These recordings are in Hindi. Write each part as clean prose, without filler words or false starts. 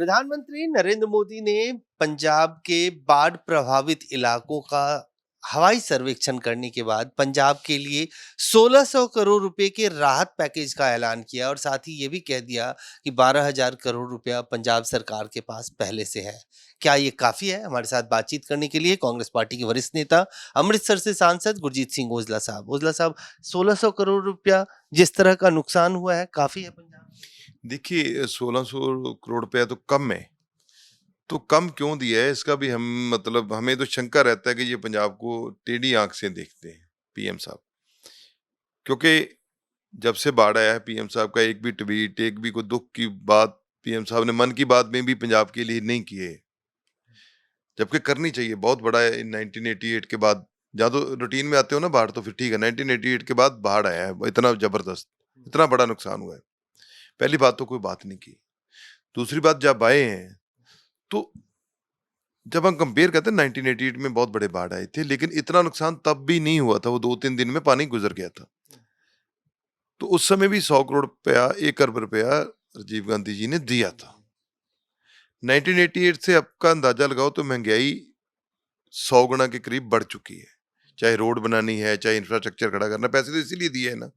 प्रधानमंत्री नरेंद्र मोदी ने पंजाब के बाढ़ प्रभावित इलाकों का हवाई सर्वेक्षण करने के बाद पंजाब के लिए 1600 करोड़ रुपए के राहत पैकेज का ऐलान किया और साथ ही ये भी कह दिया कि 12,000 करोड़ रुपया पंजाब सरकार के पास पहले से है। क्या ये काफी है? हमारे साथ बातचीत करने के लिए कांग्रेस पार्टी के वरिष्ठ नेता, अमृतसर से सांसद गुरजीत सिंह ओजला साहब, 1600 करोड़ रुपया जिस तरह का नुकसान हुआ है, काफी है पंजाब? देखिए 1600 करोड़ रुपया तो कम है। तो कम क्यों दिया है इसका भी हम मतलब हमें तो शंका रहता है कि ये पंजाब को टेढ़ी आंख से देखते हैं पीएम साहब। क्योंकि जब से बाढ़ आया है पीएम साहब का एक भी ट्वीट, एक भी कोई दुख की बात पीएम साहब ने मन की बात में भी पंजाब के लिए नहीं की है। जबकि करनी चाहिए, बहुत बड़ा है। 1988 के बाद जहाँ तो रूटीन में आते हो ना बाढ़ तो फिर ठीक है, 1988 के बाद बाढ़ आया है इतना जबरदस्त, इतना बड़ा नुकसान हुआ है। पहली बात तो कोई बात नहीं की। दूसरी बात जब आए हैं तो जब हम कंपेयर करते हैं 1988 में बहुत बड़े बाढ़ आए थे, लेकिन इतना नुकसान तब भी नहीं हुआ था। वो 2-3 दिन में पानी गुजर गया था। तो उस समय भी 100 करोड़ रुपया, 1 अरब रुपया राजीव गांधी जी ने दिया था। 1988 से अब का अंदाजा लगाओ तो महंगाई 100 गुना के करीब बढ़ चुकी है। चाहे रोड बनानी है, चाहे इंफ्रास्ट्रक्चर खड़ा करना, पैसे तो इसीलिए दिए है ना,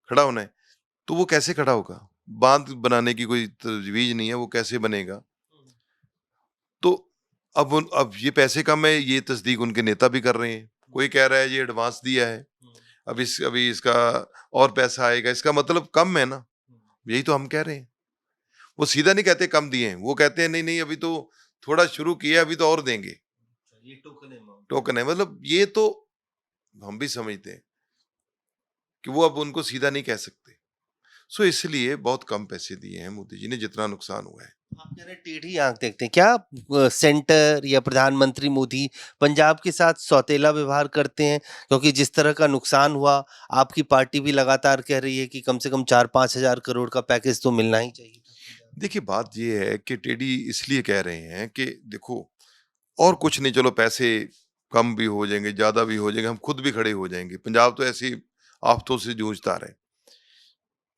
खड़ा होना है। तो वो कैसे खड़ा होगा? बांध बनाने की कोई तजवीज नहीं है, वो कैसे बनेगा? तो अब ये पैसे कम है, ये तस्दीक उनके नेता भी कर रहे हैं। कोई कह रहा है ये एडवांस दिया है, अभी इसका और पैसा आएगा, इसका मतलब कम है ना। यही तो हम कह रहे हैं। वो सीधा नहीं कहते कम दिए हैं, वो कहते हैं नहीं नहीं अभी तो थोड़ा शुरू किया, अभी तो और देंगे। ये टोकन है, मतलब ये तो हम भी समझते हैं कि वो अब उनको सीधा नहीं कह सकते। सो इसलिए बहुत कम पैसे दिए हैं मोदी जी ने, जितना नुकसान हुआ है। आप कह रहे हैं टेढ़ी आंख देखते हैं क्या? सेंटर या प्रधानमंत्री मोदी पंजाब के साथ सौतेला व्यवहार करते हैं? क्योंकि जिस तरह का नुकसान हुआ, आपकी पार्टी भी लगातार कह रही है कि कम से कम 4-5 हजार करोड़ का पैकेज तो मिलना ही चाहिए था। देखिए बात ये है कि टेढ़ी इसलिए कह रहे हैं कि देखो और कुछ नहीं, चलो पैसे कम भी हो जाएंगे, ज्यादा भी हो जाएंगे, हम खुद भी खड़े हो जाएंगे। पंजाब तो ऐसी आफतों से जूझता रहे।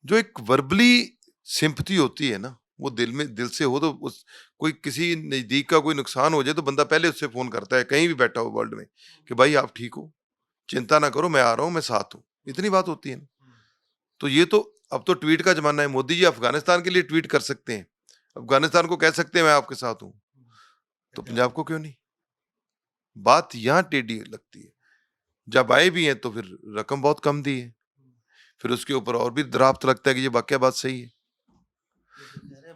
जो एक वर्बली सिंपथी होती है ना, वो दिल से हो तो उस कोई किसी नजदीक का कोई नुकसान हो जाए तो बंदा पहले उससे फोन करता है, कहीं भी बैठा हो वर्ल्ड में, कि भाई आप ठीक हो, चिंता ना करो, मैं आ रहा हूँ, मैं साथ हूँ। इतनी बात होती है ना। तो ये तो अब तो ट्वीट का जमाना है। मोदी जी अफगानिस्तान के लिए ट्वीट कर सकते हैं, अफगानिस्तान को कह सकते हैं मैं आपके साथ हूँ, तो पंजाब को क्यों नहीं? बात यहाँ टेढ़ी लगती है। जब आए भी हैं तो फिर रकम बहुत कम दी है, फिर उसके ऊपर और भी ड्राफ्ट लगता है कि ये वाकया बात सही है।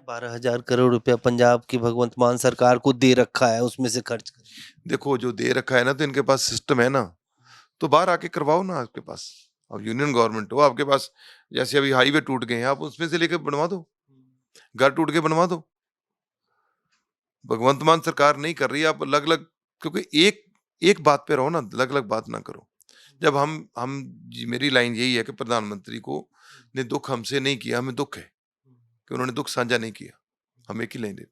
12,000 करोड़ रुपया पंजाब की भगवंत मान सरकार को दे रखा है, उसमें से खर्च करें। देखो जो दे रखा है ना, तो इनके पास सिस्टम है ना, तो बाहर आके करवाओ ना। आपके पास अब यूनियन गवर्नमेंट हो, आपके पास जैसे अभी हाईवे टूट गए हैं, आप उसमें से लेके बनवा दो, घर टूट के बनवा दो। भगवंत मान सरकार नहीं कर रही है, आप अलग अलग, क्योंकि एक एक बात पे रहो ना, अलग अलग बात ना करो। जब हम मेरी लाइन यही है कि प्रधानमंत्री को ने दुख हमसे नहीं किया, हमें दुख है कि उन्होंने दुख साझा नहीं किया। हम एक ही लाइन देते।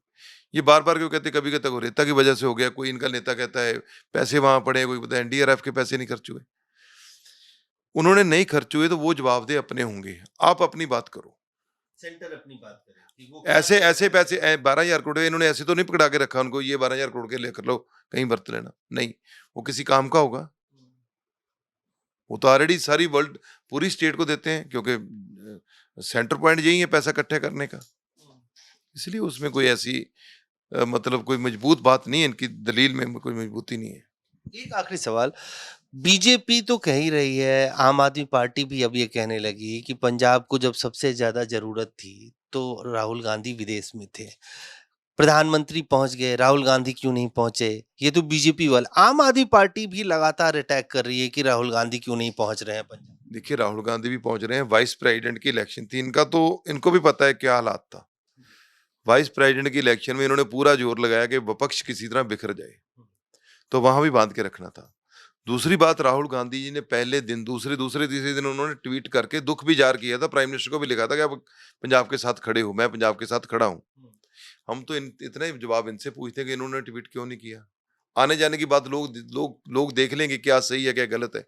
ये बार बार क्यों कहते? कभी कहता है रेता की वजह से हो गया, कोई इनका नेता कहता है पैसे वहां पड़े, कोई पता है एनडीआरएफ के पैसे नहीं खर्च हुए। उन्होंने नहीं खर्च हुए तो वो जवाबदेह अपने होंगे। आप अपनी बात करो, सेंटर अपनी बात करे कि वो ऐसे ऐसे पैसे 12,000 करोड़ इन्होंने ऐसे तो नहीं पकड़ा के रखा उनको, ये 12,000 करोड़ के लेकर लो कहीं बरत लेना। नहीं, वो किसी काम का होगा। वो तो ऑलरेडी सारी वर्ल्ड पूरी स्टेट को देते हैं, क्योंकि सेंटर पॉइंट यही है पैसा इकट्ठे करने का। इसलिए उसमें कोई ऐसी मतलब कोई मजबूत बात नहीं है, इनकी दलील में कोई मजबूती नहीं है। एक आखिरी सवाल, बीजेपी तो कह ही रही है, आम आदमी पार्टी भी अब ये कहने लगी कि पंजाब को जब सबसे ज्यादा जरूरत थी तो राहुल गांधी विदेश में थे, प्रधानमंत्री पहुंच गए, राहुल गांधी क्यों नहीं पहुंचे? ये तो बीजेपी वाला, आम आदमी पार्टी भी लगातार अटैक कर रही है कि राहुल गांधी क्यों नहीं पहुंच रहे हैं पंजाब। देखिए राहुल गांधी भी पहुंच रहे हैं, वाइस प्रेसिडेंट की इलेक्शन थी इनका, तो इनको भी पता है क्या हालात था। वाइस प्रेसिडेंट की इलेक्शन में इन्होंने पूरा जोर लगाया कि विपक्ष किसी तरह बिखर जाए, तो वहां भी बांध के रखना था। दूसरी बात, राहुल गांधी जी ने पहले दिन, दूसरे तीसरे दिन उन्होंने ट्वीट करके दुख भी जाहिर किया था, प्राइम मिनिस्टर को भी लिखा था कि आप पंजाब के साथ खड़े हो, मैं पंजाब के साथ खड़ा हूं। हम तो इतने जवाब इनसे पूछते हैं कि इन्होंने ट्वीट क्यों नहीं किया। आने जाने की बात लोग देख लेंगे क्या सही है क्या गलत है।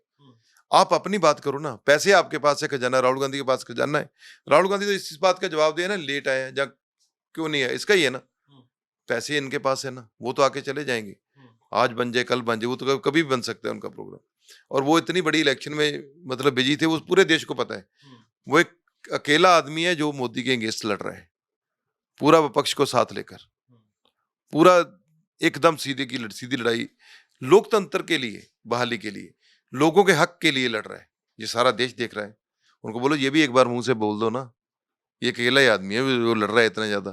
आप अपनी बात करो ना। पैसे आपके पास है, खजाना राहुल गांधी के पास खजाना है। राहुल गांधी तो इस बात का जवाब दिया ना, लेट आए हैं या क्यों नहीं है, इसका ही है ना। पैसे इनके पास है ना, वो तो आके चले जाएंगे, आज बन जाए कल बन जाए, वो तो कभी भी बन सकता है उनका प्रोग्राम। और वो इतनी बड़ी इलेक्शन में मतलब बिजी थे, वो पूरे देश को पता है। वो एक अकेला आदमी है जो मोदी के अगेंस्ट लड़ रहा है, पूरा विपक्ष को साथ लेकर, पूरा एकदम सीधी लड़ाई लोकतंत्र के लिए, बहाली के लिए, लोगों के हक के लिए लड़ रहा है। ये सारा देश देख रहा है। उनको बोलो ये भी एक बार मुंह से बोल दो ना, ये अकेला ही आदमी है जो लड़ रहा है इतना ज्यादा।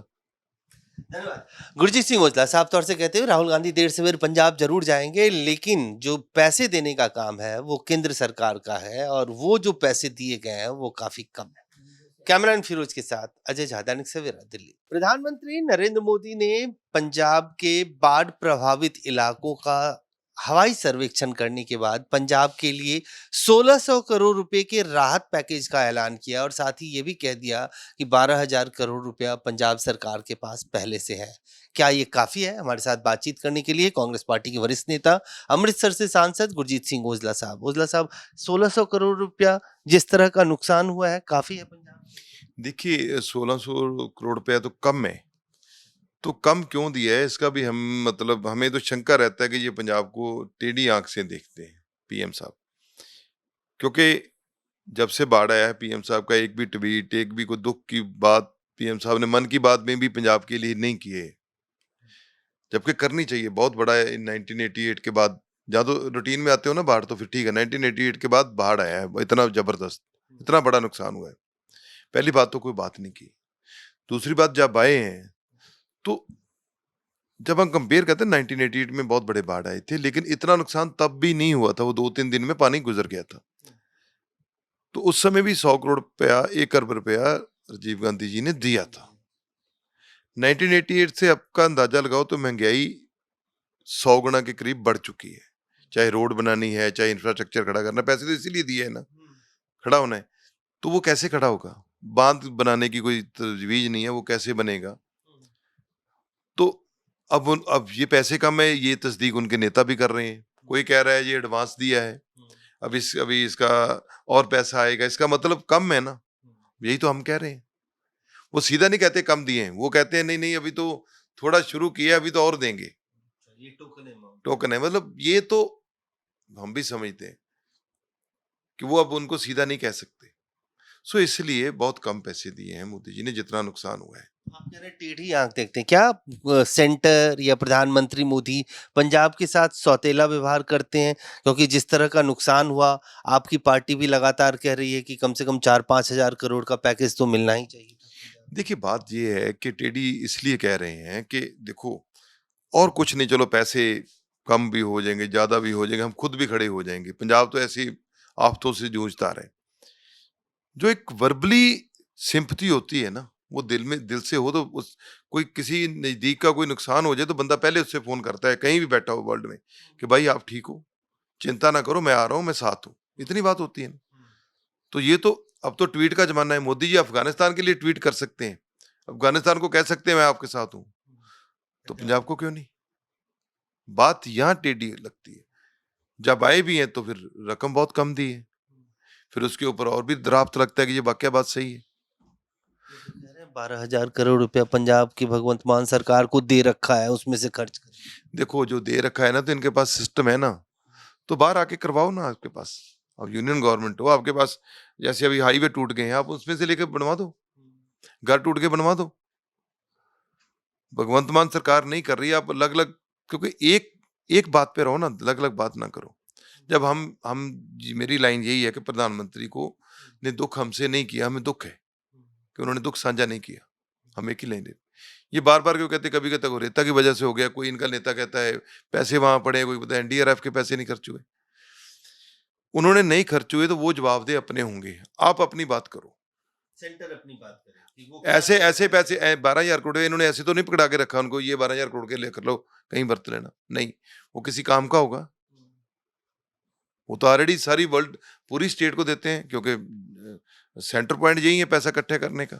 धन्यवाद। गुरजीत सिंह औजला साफ तौर से कहते हुए राहुल गांधी देर सवेर पंजाब जरूर जाएंगे, लेकिन जो पैसे देने का काम है वो केंद्र सरकार का है और वो जो पैसे दिए गए हैं वो काफी कम है। कैमरामैन फिरोज के साथ अजय झा, दैनिक सवेरा, दिल्ली। प्रधानमंत्री नरेंद्र मोदी ने पंजाब के बाढ़ प्रभावित इलाकों का हवाई सर्वेक्षण करने के बाद पंजाब के लिए 1600 करोड़ रुपए के राहत पैकेज का ऐलान किया और साथ ही ये भी कह दिया कि 12,000 करोड़ रुपया पंजाब सरकार के पास पहले से है। क्या ये काफी है? हमारे साथ बातचीत करने के लिए कांग्रेस पार्टी के वरिष्ठ नेता, अमृतसर से सांसद गुरजीत सिंह औजला साहब। औजला साहब, 1600 करोड़ रुपया जिस तरह का नुकसान हुआ है, काफी है पंजाब? देखिए 1600 करोड़ रुपया तो कम है। तो कम क्यों दिया है इसका भी हम मतलब हमें तो शंका रहता है कि ये पंजाब को टेढ़ी आंख से देखते हैं पीएम साहब। क्योंकि जब से बाढ़ आया है पीएम साहब का एक भी ट्वीट, एक भी कोई दुख की बात पीएम साहब ने मन की बात में भी पंजाब के लिए नहीं की है, जबकि करनी चाहिए। बहुत बड़ा है 1988 के बाद, जहाँ तो रूटीन में आते हो ना बाढ़ तो फिर ठीक है, 1988 के बाद बाढ़ आया है इतना जबरदस्त, इतना बड़ा नुकसान हुआ है। पहली बात तो कोई बात नहीं की। दूसरी बात, जब आए हैं तो जब हम कंपेयर करते हैं 1988 में बहुत बड़े बाढ़ आए थे, लेकिन इतना नुकसान तब भी नहीं हुआ था, वो 2-3 दिन में पानी गुजर गया था। तो उस समय भी 100 करोड़ रुपया, 1 अरब रुपया राजीव गांधी जी ने दिया था। 1988 से अब का अंदाजा लगाओ तो महंगाई 100 गुना के करीब बढ़ चुकी है। चाहे रोड बनानी है, चाहे इंफ्रास्ट्रक्चर खड़ा करना, पैसे तो इसीलिए दिए है ना, खड़ा होना है। तो वो कैसे खड़ा होगा? बांध बनाने की कोई तजवीज नहीं है, वो कैसे बनेगा? तो अब ये पैसे कम है, ये तस्दीक उनके नेता भी कर रहे हैं। कोई कह रहा है ये एडवांस दिया है, अभी इसका और पैसा आएगा, इसका मतलब कम है ना। यही तो हम कह रहे हैं। वो सीधा नहीं कहते कम दिए हैं, वो कहते हैं नहीं नहीं अभी तो थोड़ा शुरू किया, अभी तो और देंगे। ये टोकन है, मतलब ये तो हम भी समझते हैं कि वो अब उनको सीधा नहीं कह सकते। सो इसलिए बहुत कम पैसे दिए हैं मोदी जी ने, जितना नुकसान हुआ है। आप कह रहे हैं टेढ़ी आंख देखते हैं क्या? सेंटर या प्रधानमंत्री मोदी पंजाब के साथ सौतेला व्यवहार करते हैं? क्योंकि जिस तरह का नुकसान हुआ, आपकी पार्टी भी लगातार कह रही है कि कम से कम 4-5 हजार करोड़ का पैकेज तो मिलना ही चाहिए था। देखिए बात ये है कि टेढ़ी इसलिए कह रहे हैं कि देखो, और कुछ नहीं, चलो पैसे कम भी हो जाएंगे, ज्यादा भी हो जाएंगे, हम खुद भी खड़े हो जाएंगे। पंजाब तो ऐसी आफतों से जूझता रहे। जो एक वर्बली सिंपथी होती है ना, वो दिल से हो तो उस कोई किसी नजदीक का कोई नुकसान हो जाए तो बंदा पहले उससे फोन करता है, कहीं भी बैठा हो वर्ल्ड में, कि भाई आप ठीक हो, चिंता ना करो, मैं आ रहा हूँ, मैं साथ हूँ। इतनी बात होती है ना। तो ये तो अब तो ट्वीट का जमाना है। मोदी जी अफगानिस्तान के लिए ट्वीट कर सकते हैं, अफगानिस्तान को कह सकते हैं मैं आपके साथ हूँ, तो पंजाब को क्यों नहीं? बात यहाँ टेढ़ी लगती है। जब आए भी हैं तो फिर रकम बहुत कम दी है, फिर उसके ऊपर और भी ड्राफ्ट लगता है कि ये वाकया बात सही है। 12,000 करोड़ रुपया पंजाब की भगवंत मान सरकार को दे रखा है, उसमें से खर्च करें। देखो जो दे रखा है ना, तो इनके पास सिस्टम है ना, तो बाहर आके करवाओ ना। आपके पास अब यूनियन गवर्नमेंट हो, आपके पास जैसे अभी हाईवे टूट गए हैं, आप उसमें से लेके बनवा दो, घर टूट के बनवा दो। भगवंत मान सरकार नहीं कर रही, आप अलग अलग, क्योंकि एक एक बात पे रहो ना, अलग अलग बात ना करो। जब हम मेरी लाइन यही है कि प्रधानमंत्री को ने दुख हमसे नहीं किया, हमें दुख है कि उन्होंने दुख साझा नहीं किया। हम एक ही लाइन देते। ये बार बार क्यों कहते? कभी कहता है रेता की वजह से हो गया, कोई इनका नेता कहता है पैसे वहां पड़े, कोई कहता है एनडीआरएफ के पैसे नहीं खर्च हुए। उन्होंने नहीं खर्च हुए तो वो जवाबदेह अपने होंगे। आप अपनी बात करो, सेंटर अपनी बात करे कि वो ऐसे ऐसे पैसे 12,000 करोड़ इन्होंने ऐसे तो नहीं पकड़ा के रखा उनको, ये 12,000 करोड़ के लेकर लो कहीं बरत लेना। नहीं, वो किसी काम का होगा। वो तो ऑलरेडी सारी वर्ल्ड पूरी स्टेट को देते हैं, क्योंकि सेंटर पॉइंट यही है पैसा इकट्ठे करने का।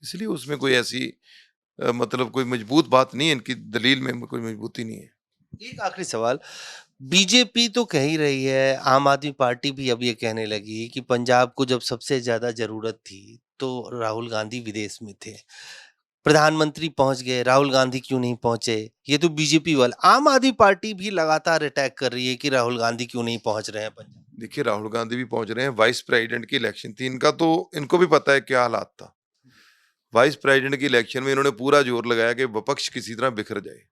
इसलिए उसमें कोई ऐसी मतलब कोई मजबूत बात नहीं है, इनकी दलील में कोई मजबूती नहीं है। एक आखिरी सवाल, बीजेपी तो कह ही रही है, आम आदमी पार्टी भी अब ये कहने लगी कि पंजाब को जब सबसे ज्यादा जरूरत थी तो राहुल गांधी विदेश में थे। प्रधानमंत्री पहुंच गए, राहुल गांधी क्यों नहीं पहुंचे? ये तो बीजेपी वाला, आम आदमी पार्टी भी लगातार अटैक कर रही है कि राहुल गांधी क्यों नहीं पहुंच रहे हैं पंजाब। देखिए, राहुल गांधी भी पहुंच रहे हैं, वाइस प्रेसिडेंट की इलेक्शन थी इनका, तो इनको भी पता है क्या हालात था। वाइस प्रेसिडेंट की इलेक्शन में इन्होंने पूरा जोर लगाया कि विपक्ष किसी तरह बिखर जाए,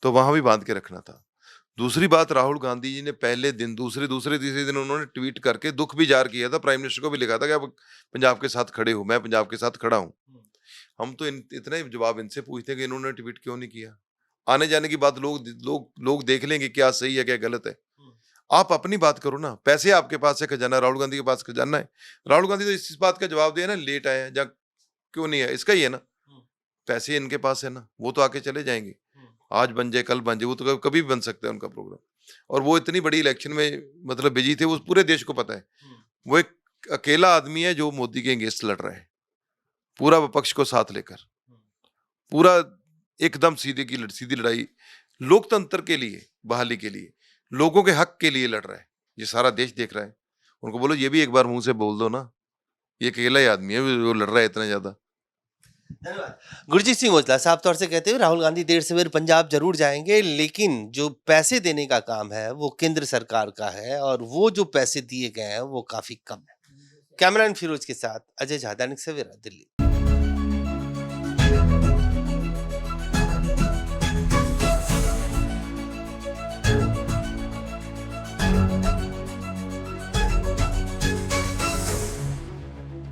तो वहां भी बांध के रखना था। दूसरी बात, राहुल गांधी जी ने पहले दिन, दूसरे तीसरे दिन उन्होंने ट्वीट करके दुख भी ज़ाहिर किया था, प्राइम मिनिस्टर को भी लिखा था कि आप पंजाब के साथ खड़े हो, मैं पंजाब के साथ खड़ा हूँ। हम तो इतना ही जवाब इनसे पूछते हैं कि इन्होंने ट्वीट क्यों नहीं किया। आने जाने की बात लोग देख लेंगे क्या सही है क्या गलत है। आप अपनी बात करो ना, पैसे आपके पास है, खजाना राहुल गांधी के पास खजाना है। राहुल गांधी तो इस बात का जवाब दिया ना, लेट आए हैं या क्यों नहीं है, इसका ही है ना। पैसे इनके पास है ना, वो तो आके चले जाएंगे, आज बन जाए कल बन जाए, वो तो कभी भी बन सकता है उनका प्रोग्राम। और वो इतनी बड़ी इलेक्शन में मतलब बिजी थे, वो पूरे देश को पता है। वो एक अकेला आदमी है जो मोदी के अगेंस्ट लड़ रहा है, पूरा विपक्ष को साथ लेकर, पूरा एकदम सीधी लड़ाई लोकतंत्र के लिए, बहाली के लिए, लोगों के हक के लिए लड़ रहा है। ये सारा देश देख रहा है। उनको बोलो ये भी एक बार मुंह से बोल दो ना, ये अकेला ही आदमी है जो लड़ रहा है इतना ज्यादा। धन्यवाद। गुरजीत सिंह औजला साफ तौर से कहते हुए, राहुल गांधी देर सवेर पंजाब जरूर जाएंगे, लेकिन जो पैसे देने का काम है वो केंद्र सरकार का है, और वो जो पैसे दिए गए हैं वो काफी कम है। कैमरामैन फिरोज के साथ अजय झा, दैनिक सवेरा, दिल्ली।